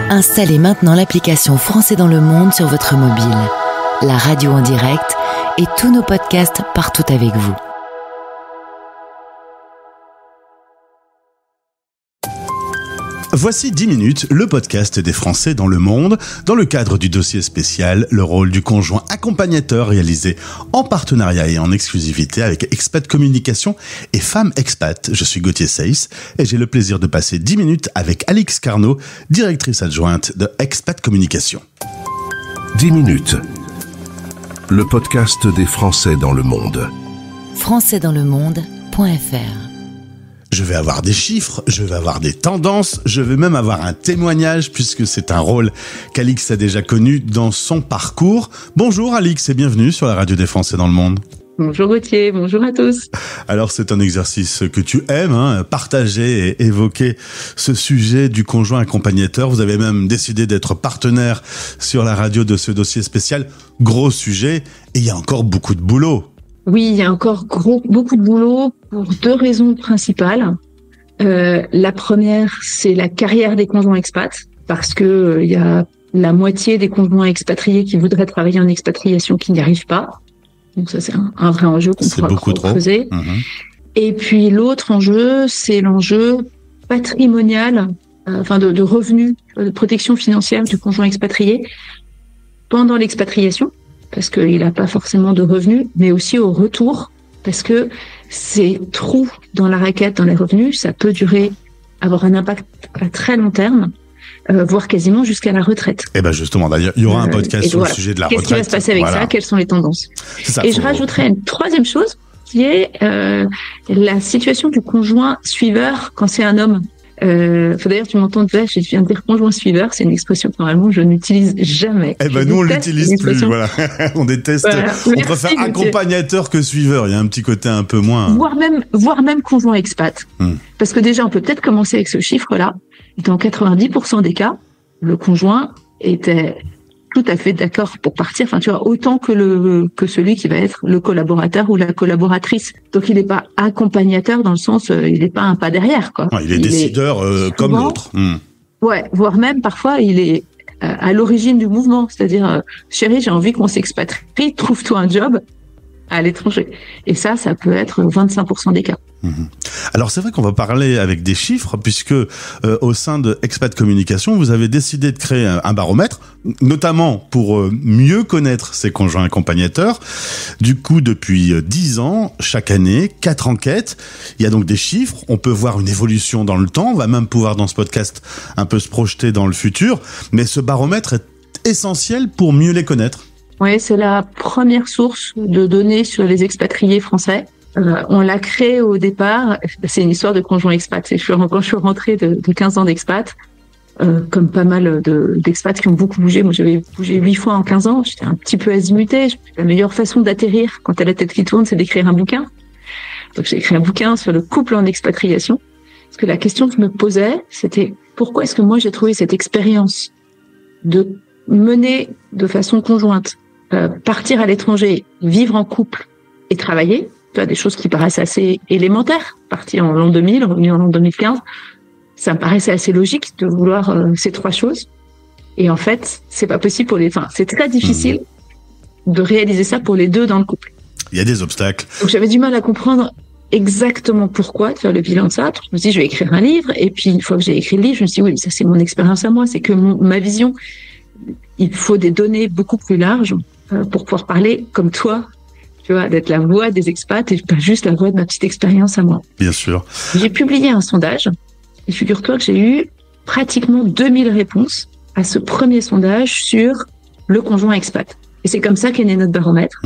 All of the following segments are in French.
Installez maintenant l'application Français dans le monde sur votre mobile. La radio en direct et tous nos podcasts partout avec vous. Voici 10 minutes, le podcast des Français dans le monde, dans le cadre du dossier spécial, le rôle du conjoint accompagnateur réalisé en partenariat et en exclusivité avec Expat Communication et Femmes Expat. Je suis Gauthier Seyss et j'ai le plaisir de passer 10 minutes avec Alix Carnot, directrice adjointe de Expat Communication. 10 minutes, le podcast des Français dans le monde. Françaisdanslemonde.fr. Je vais avoir des chiffres, je vais avoir des tendances, je vais même avoir un témoignage puisque c'est un rôle qu'Alix a déjà connu dans son parcours. Bonjour Alix et bienvenue sur la radio des Français dans le monde. Bonjour Gauthier, bonjour à tous. Alors c'est un exercice que tu aimes, partager et évoquer ce sujet du conjoint accompagnateur. Vous avez même décidé d'être partenaire sur la radio de ce dossier spécial. Gros sujet et il y a encore beaucoup de boulot. Oui, il y a encore beaucoup de boulot pour deux raisons principales. La première, c'est la carrière des conjoints expats, parce que il y a la moitié des conjoints expatriés qui voudraient travailler en expatriation qui n'y arrivent pas. Donc ça, c'est un vrai enjeu qu'on pourra creuser. Et puis l'autre enjeu, c'est l'enjeu patrimonial, de revenus, de protection financière du conjoint expatrié pendant l'expatriation, parce qu'il n'a pas forcément de revenus, mais aussi au retour, parce que ces trous dans la raquette, dans les revenus, ça peut avoir un impact à très long terme, voire quasiment jusqu'à la retraite. Et ben justement, d'ailleurs, il y aura un podcast sur le sujet de la retraite. Qu'est-ce qui va se passer avec ça? Quelles sont les tendances? Je rajouterai une troisième chose, qui est la situation du conjoint suiveur quand c'est un homme. D'ailleurs, tu m'entends dire, je viens de dire conjoint suiveur, c'est une expression que normalement je n'utilise jamais. Nous on l'utilise plus, voilà. On déteste, voilà. On préfère accompagnateur que suiveur, il y a un petit côté un peu moins. Voire même conjoint expat. Parce que déjà, on peut peut-être commencer avec ce chiffre-là. Dans 90% des cas, le conjoint était tout à fait d'accord pour partir, autant que celui qui va être le collaborateur ou la collaboratrice. Donc il n'est pas accompagnateur dans le sens, il n'est pas un pas derrière, quoi. Non, il est décideur comme l'autre. Ouais, voire même parfois il est à l'origine du mouvement, c'est-à-dire chérie, j'ai envie qu'on s'expatrie, trouve-toi un job à l'étranger. Et ça peut être 25% des cas. Alors c'est vrai qu'on va parler avec des chiffres puisque au sein de Expat Communication, vous avez décidé de créer un baromètre, notamment pour mieux connaître ses conjoints accompagnateurs. Du coup, depuis 10 ans, chaque année, 4 enquêtes. Il y a donc des chiffres, on peut voir une évolution dans le temps, on va même pouvoir dans ce podcast un peu se projeter dans le futur, mais ce baromètre est essentiel pour mieux les connaître. Oui, c'est la première source de données sur les expatriés français. On l'a créé au départ, c'est une histoire de conjoint expat. Quand je suis rentrée de 15 ans d'expat, comme pas mal d'expats qui ont beaucoup bougé. Moi, j'avais bougé 8 fois en 15 ans. J'étais un petit peu azimutée. La meilleure façon d'atterrir quand t'as la tête qui tourne, c'est d'écrire un bouquin. Donc, j'ai écrit un bouquin sur le couple en expatriation. Parce que la question que je me posais, c'était pourquoi est-ce que moi, j'ai trouvé cette expérience de mener de façon conjointe, partir à l'étranger, vivre en couple et travailler, des choses qui paraissent assez élémentaires, partir en l'an 2000, revenu en l'an 2015, ça me paraissait assez logique de vouloir ces trois choses. Et en fait, c'est pas possible c'est très difficile de réaliser ça pour les deux dans le couple. Il y a des obstacles. Donc j'avais du mal à comprendre exactement pourquoi, de faire le bilan de ça. Je me suis dit, je vais écrire un livre. Et puis, une fois que j'ai écrit le livre, je me suis dit, oui, ça c'est mon expérience à moi, c'est que ma vision. Il faut des données beaucoup plus larges pour pouvoir parler comme toi, d'être la voix des expats et pas juste la voix de ma petite expérience à moi. Bien sûr. J'ai publié un sondage et figure-toi que j'ai eu pratiquement 2000 réponses à ce premier sondage sur le conjoint expat. Et c'est comme ça qu'est né notre baromètre.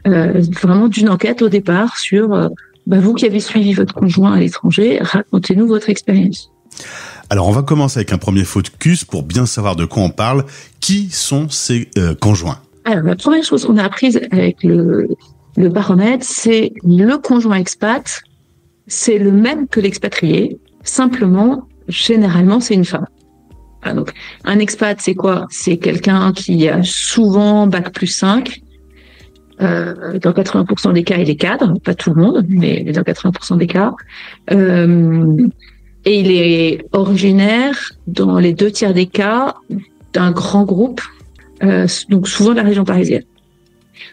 Vraiment d'une enquête au départ sur vous qui avez suivi votre conjoint à l'étranger, racontez-nous votre expérience. Alors, on va commencer avec un premier focus pour bien savoir de quoi on parle. Qui sont ces conjoints? Alors, la première chose qu'on a apprise avec le baromètre, c'est le conjoint expat, c'est le même que l'expatrié. Simplement, généralement, c'est une femme. Voilà, donc, un expat, c'est quoi? C'est quelqu'un qui a souvent bac+5. Dans 80% des cas, il est cadre. Pas tout le monde, mais dans 80% des cas. Et il est originaire, dans les 2/3 des cas, d'un grand groupe, donc souvent de la région parisienne.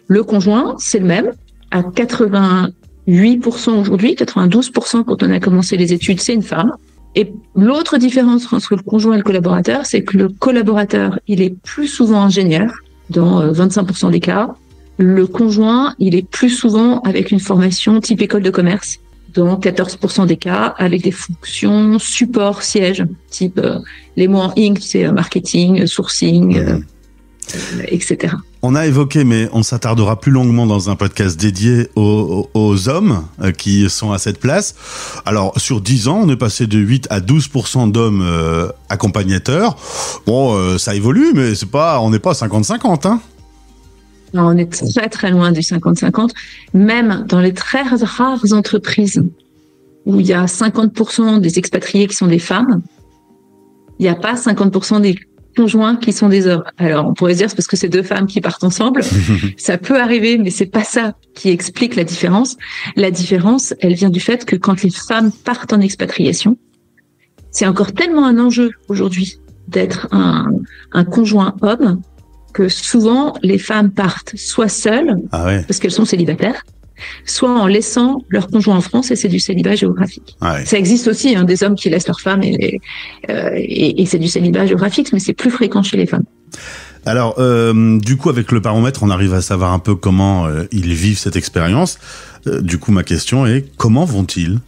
Le conjoint, c'est le même, à 88% aujourd'hui, 92% quand on a commencé les études, c'est une femme. Et l'autre différence entre le conjoint et le collaborateur, c'est que le collaborateur, il est plus souvent ingénieur, dans 25% des cas. Le conjoint, il est plus souvent avec une formation type école de commerce, dans 14% des cas, avec des fonctions support siège, type les mots en Inc, c'est marketing, sourcing, etc. On a évoqué, mais on s'attardera plus longuement dans un podcast dédié aux hommes qui sont à cette place. Alors, sur 10 ans, on est passé de 8 à 12% d'hommes accompagnateurs. Bon, ça évolue, mais on n'est pas à 50-50, hein. Non, on est très très loin du 50-50. Même dans les très rares entreprises où il y a 50% des expatriés qui sont des femmes, il n'y a pas 50% des conjoints qui sont des hommes. Alors, on pourrait se dire c'est parce que c'est deux femmes qui partent ensemble. Ça peut arriver, mais c'est pas ça qui explique la différence. La différence, elle vient du fait que quand les femmes partent en expatriation, c'est encore tellement un enjeu aujourd'hui d'être un conjoint homme que souvent les femmes partent soit seules, parce qu'elles sont célibataires, soit en laissant leur conjoint en France, et c'est du célibat géographique. Ça existe aussi, des hommes qui laissent leur femme et c'est du célibat géographique, mais c'est plus fréquent chez les femmes. Alors, du coup, avec le baromètre, on arrive à savoir un peu comment ils vivent cette expérience. Du coup, ma question est, comment vont-ils ?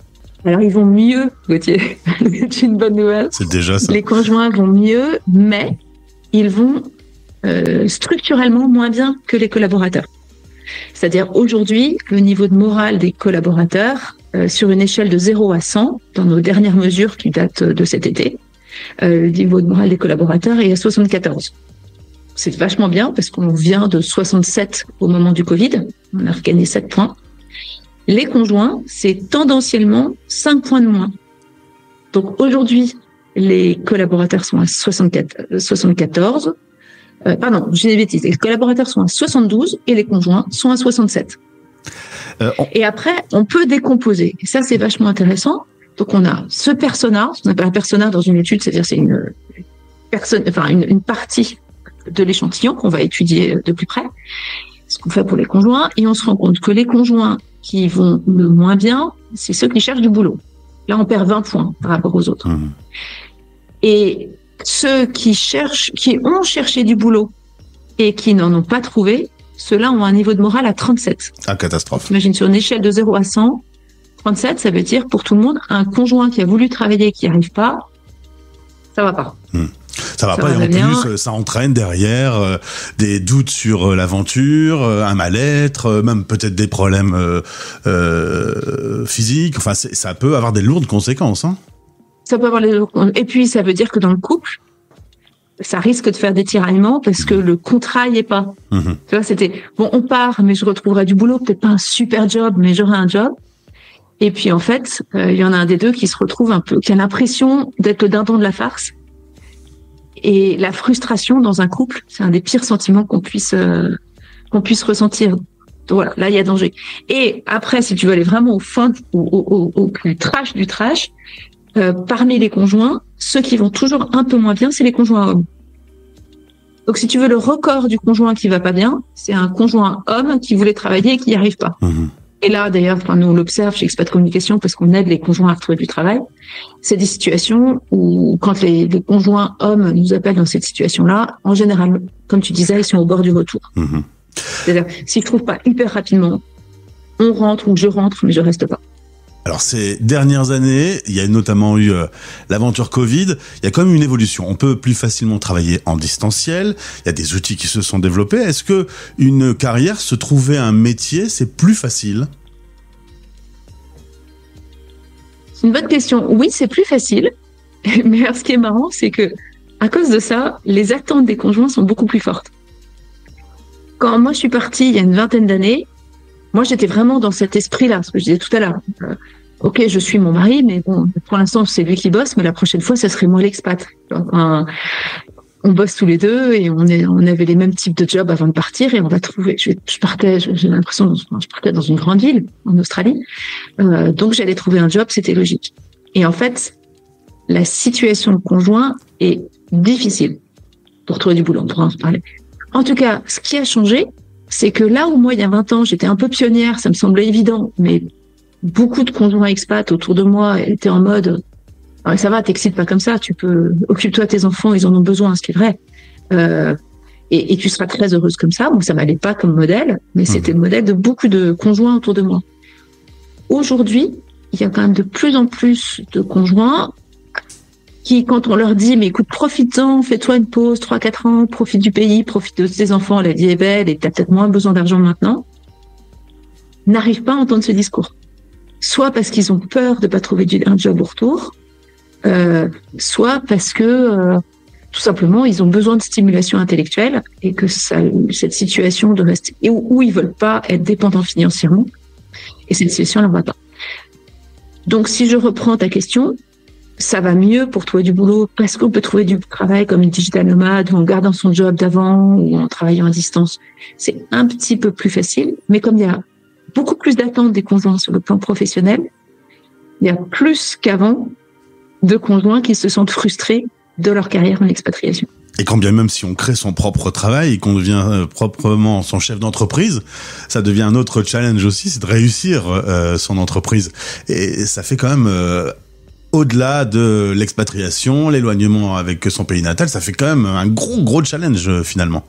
Alors, ils vont mieux, Gauthier. C'est une bonne nouvelle. C'est déjà ça. Les conjoints vont mieux, mais ils vont structurellement moins bien que les collaborateurs. C'est-à-dire aujourd'hui, le niveau de morale des collaborateurs, sur une échelle de 0 à 100, dans nos dernières mesures qui datent de cet été, le niveau de morale des collaborateurs est à 74. C'est vachement bien parce qu'on vient de 67 au moment du Covid. On a regagné 7 points. Les conjoints, c'est tendanciellement 5 points de moins. Donc aujourd'hui, les collaborateurs sont à 74. Pardon, j'ai des bêtises. Les collaborateurs sont à 72 et les conjoints sont à 67. Et après, on peut décomposer. Et ça, c'est vachement intéressant. Donc, on a ce persona, ce qu'on appelle un persona dans une étude, c'est-à-dire c'est une partie de l'échantillon qu'on va étudier de plus près, ce qu'on fait pour les conjoints, et on se rend compte que les conjoints qui vont le moins bien, c'est ceux qui cherchent du boulot. Là, on perd 20 points par rapport aux autres. Et ceux qui ont cherché du boulot et qui n'en ont pas trouvé, ceux-là ont un niveau de morale à 37. Ah, catastrophe. Imagine, sur une échelle de 0 à 100, 37, ça veut dire pour tout le monde, un conjoint qui a voulu travailler et qui n'y arrive pas, ça va pas. Ça va pas, et en plus, ça entraîne derrière des doutes sur l'aventure, un mal-être, même peut-être des problèmes physiques. Enfin, ça peut avoir des lourdes conséquences, hein. Ça peut avoir et puis ça veut dire que dans le couple, ça risque de faire des tiraillements parce que le contrat y est pas. Tu vois, c'était bon, on part, mais je retrouverai du boulot, peut-être pas un super job, mais j'aurai un job. Et puis en fait, il y en a un des deux qui se retrouve un peu, qui a l'impression d'être le dindon de la farce. Et la frustration dans un couple, c'est un des pires sentiments qu'on puisse ressentir. Donc voilà, là il y a danger. Et après, si tu veux aller vraiment au fond, au plus trash du trash. Parmi les conjoints, ceux qui vont toujours un peu moins bien, c'est les conjoints hommes. Donc, si tu veux, le record du conjoint qui va pas bien, c'est un conjoint homme qui voulait travailler et qui n'y arrive pas. Et là, d'ailleurs, nous on l'observe chez Expat Communication parce qu'on aide les conjoints à retrouver du travail. C'est des situations où, quand les conjoints hommes nous appellent dans cette situation-là, en général, comme tu disais, ils sont au bord du retour. C'est-à-dire, s'ils ne trouvent pas hyper rapidement, on rentre ou je rentre, mais je reste pas. Alors ces dernières années, il y a notamment eu l'aventure Covid, il y a quand même une évolution. On peut plus facilement travailler en distanciel, il y a des outils qui se sont développés. Est-ce que une carrière, se trouver un métier, c'est plus facile ? C'est une bonne question. Oui, c'est plus facile. Mais alors, ce qui est marrant, c'est que à cause de ça, les attentes des conjoints sont beaucoup plus fortes. Quand moi je suis partie il y a une vingtaine d'années, moi, j'étais vraiment dans cet esprit-là, ce que je disais tout à l'heure. Ok, je suis mon mari, mais bon, pour l'instant, c'est lui qui bosse, mais la prochaine fois, ça serait moi l'expat. On bosse tous les deux et on avait les mêmes types de jobs avant de partir et on va trouver. J'ai l'impression, je partais dans une grande ville en Australie, donc j'allais trouver un job, c'était logique. Et en fait, la situation de conjoint est difficile pour trouver du boulot. On pourra en reparler. En tout cas, ce qui a changé, c'est que là où moi, il y a 20 ans, j'étais un peu pionnière, ça me semblait évident, mais beaucoup de conjoints expats autour de moi étaient en mode « ça va, t'excites pas comme ça, occupe-toi de tes enfants, ils en ont besoin », ce qui est vrai. Et tu seras très heureuse comme ça. Bon, ça m'allait pas comme modèle, mais c'était le modèle de beaucoup de conjoints autour de moi. Aujourd'hui, il y a quand même de plus en plus de conjoints qui, quand on leur dit, mais écoute, profite-en, fais-toi une pause, 3-4 ans, profite du pays, profite de tes enfants, la vie est belle et t'as peut-être moins besoin d'argent maintenant, n'arrivent pas à entendre ce discours. Soit parce qu'ils ont peur de pas trouver un job au retour, soit parce que, tout simplement, ils ont besoin de stimulation intellectuelle et que cette situation de rester, où ils veulent pas être dépendants financièrement, et cette situation leur va pas. Donc, si je reprends ta question, ça va mieux pour trouver du boulot parce qu'on peut trouver du travail comme une digital nomade ou en gardant son job d'avant ou en travaillant à distance. C'est un petit peu plus facile, mais comme il y a beaucoup plus d'attentes des conjoints sur le plan professionnel, il y a plus qu'avant de conjoints qui se sentent frustrés de leur carrière en expatriation. Et quand bien même si on crée son propre travail et qu'on devient proprement son chef d'entreprise, ça devient un autre challenge aussi, c'est de réussir son entreprise. Et ça fait quand même, au-delà de l'expatriation, l'éloignement avec son pays natal, ça fait quand même un gros challenge finalement.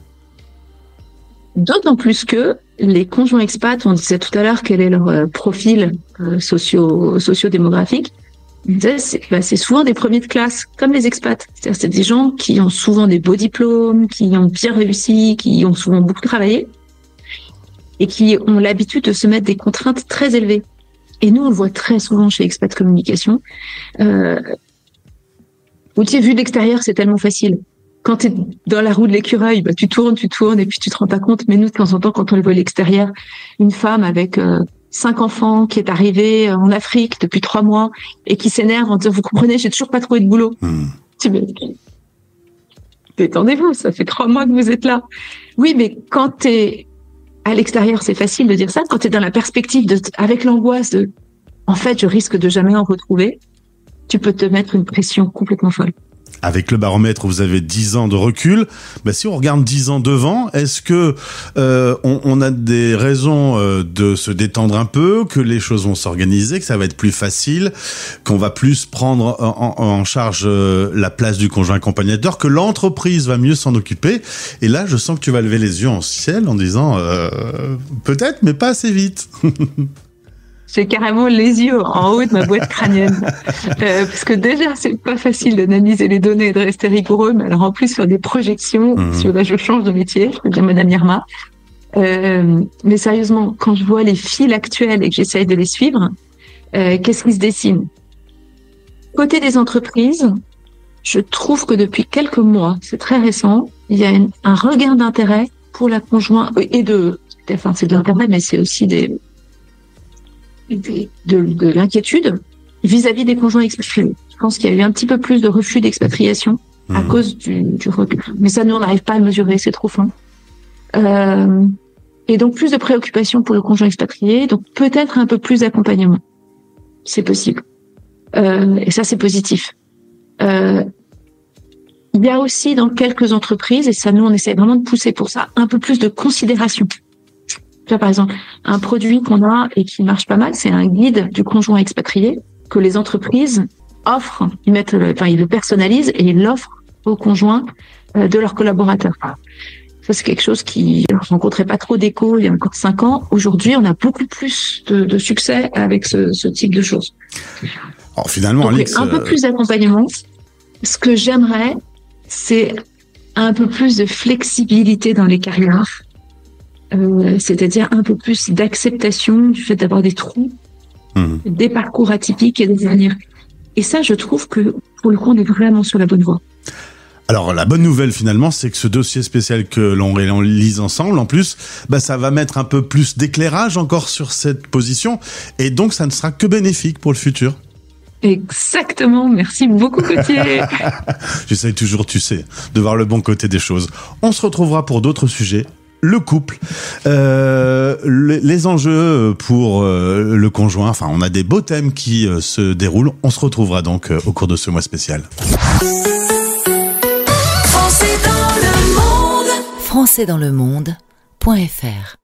D'autant plus que les conjoints expats, on disait tout à l'heure quel est leur profil socio-démographique, c'est souvent des premiers de classe, comme les expats. C'est-à-dire, c'est des gens qui ont souvent des beaux diplômes, qui ont bien réussi, qui ont souvent beaucoup travaillé et qui ont l'habitude de se mettre des contraintes très élevées. Et nous, on le voit très souvent chez Expat Communication. Où tu sais, vu de l'extérieur, c'est tellement facile. Quand tu es dans la roue de l'écureuil, tu tournes et puis tu te rends pas compte. Mais nous, de temps en temps, quand on les voit à l'extérieur, une femme avec 5 enfants qui est arrivée en Afrique depuis 3 mois et qui s'énerve en disant « Vous comprenez, j'ai toujours pas trouvé de boulot. » Tu me dis « Détendez-vous, ça fait 3 mois que vous êtes là. » Oui, mais quand t'es à l'extérieur, c'est facile de dire ça. Quand t'es dans la perspective avec l'angoisse de « En fait, je risque de jamais en retrouver », tu peux te mettre une pression complètement folle. Avec le baromètre, vous avez 10 ans de recul. Si on regarde 10 ans devant, est-ce que on a des raisons de se détendre un peu, que les choses vont s'organiser, que ça va être plus facile, qu'on va plus prendre en charge la place du conjoint accompagnateur, que l'entreprise va mieux s'en occuper? Et là, je sens que tu vas lever les yeux en ciel en disant peut-être, mais pas assez vite. J'ai carrément les yeux en haut de ma boîte crânienne. Parce que déjà, c'est pas facile d'analyser les données et de rester rigoureux, mais alors en plus faire des projections, là je change de métier, je peux dire Madame Irma. Mais sérieusement, quand je vois les fils actuels et que j'essaye de les suivre, qu'est-ce qui se dessine? Côté des entreprises, je trouve que depuis quelques mois, c'est très récent, il y a un regain d'intérêt pour la conjointe, c'est de l'intérêt, mais c'est aussi de l'inquiétude vis-à-vis des conjoints expatriés. Je pense qu'il y a eu un petit peu plus de refus d'expatriation à cause du recul. Mais ça, nous, on n'arrive pas à le mesurer, c'est trop fin. Et donc, plus de préoccupation pour le conjoint expatrié, donc peut-être un peu plus d'accompagnement. C'est possible. Et ça, c'est positif. Il y a aussi dans quelques entreprises, et ça, nous, on essaie vraiment de pousser pour ça, un peu plus de considération. Là, par exemple, un produit qu'on a et qui marche pas mal, c'est un guide du conjoint expatrié que les entreprises offrent. Ils le personnalisent et ils l'offrent aux conjoints de leurs collaborateurs. Ça, c'est quelque chose qui rencontrait pas trop d'écho il y a encore 5 ans. Aujourd'hui, on a beaucoup plus de succès avec ce type de choses. Alors, finalement, donc, Alix, un peu plus d'accompagnement. Ce que j'aimerais, c'est un peu plus de flexibilité dans les carrières. C'est-à-dire un peu plus d'acceptation du fait d'avoir des trous, des parcours atypiques et des avenirs. Et ça, je trouve que, pour le coup, on est vraiment sur la bonne voie. Alors, la bonne nouvelle, finalement, c'est que ce dossier spécial que l'on lise ensemble, en plus, ça va mettre un peu plus d'éclairage encore sur cette position. Et donc, ça ne sera que bénéfique pour le futur. Exactement. Merci beaucoup, Gauthier. J'essaye toujours, tu sais, de voir le bon côté des choses. On se retrouvera pour d'autres sujets. le couple, les enjeux pour le conjoint. Enfin, on a des beaux thèmes qui se déroulent. On se retrouvera donc au cours de ce mois spécial. Françaisdanslemonde.fr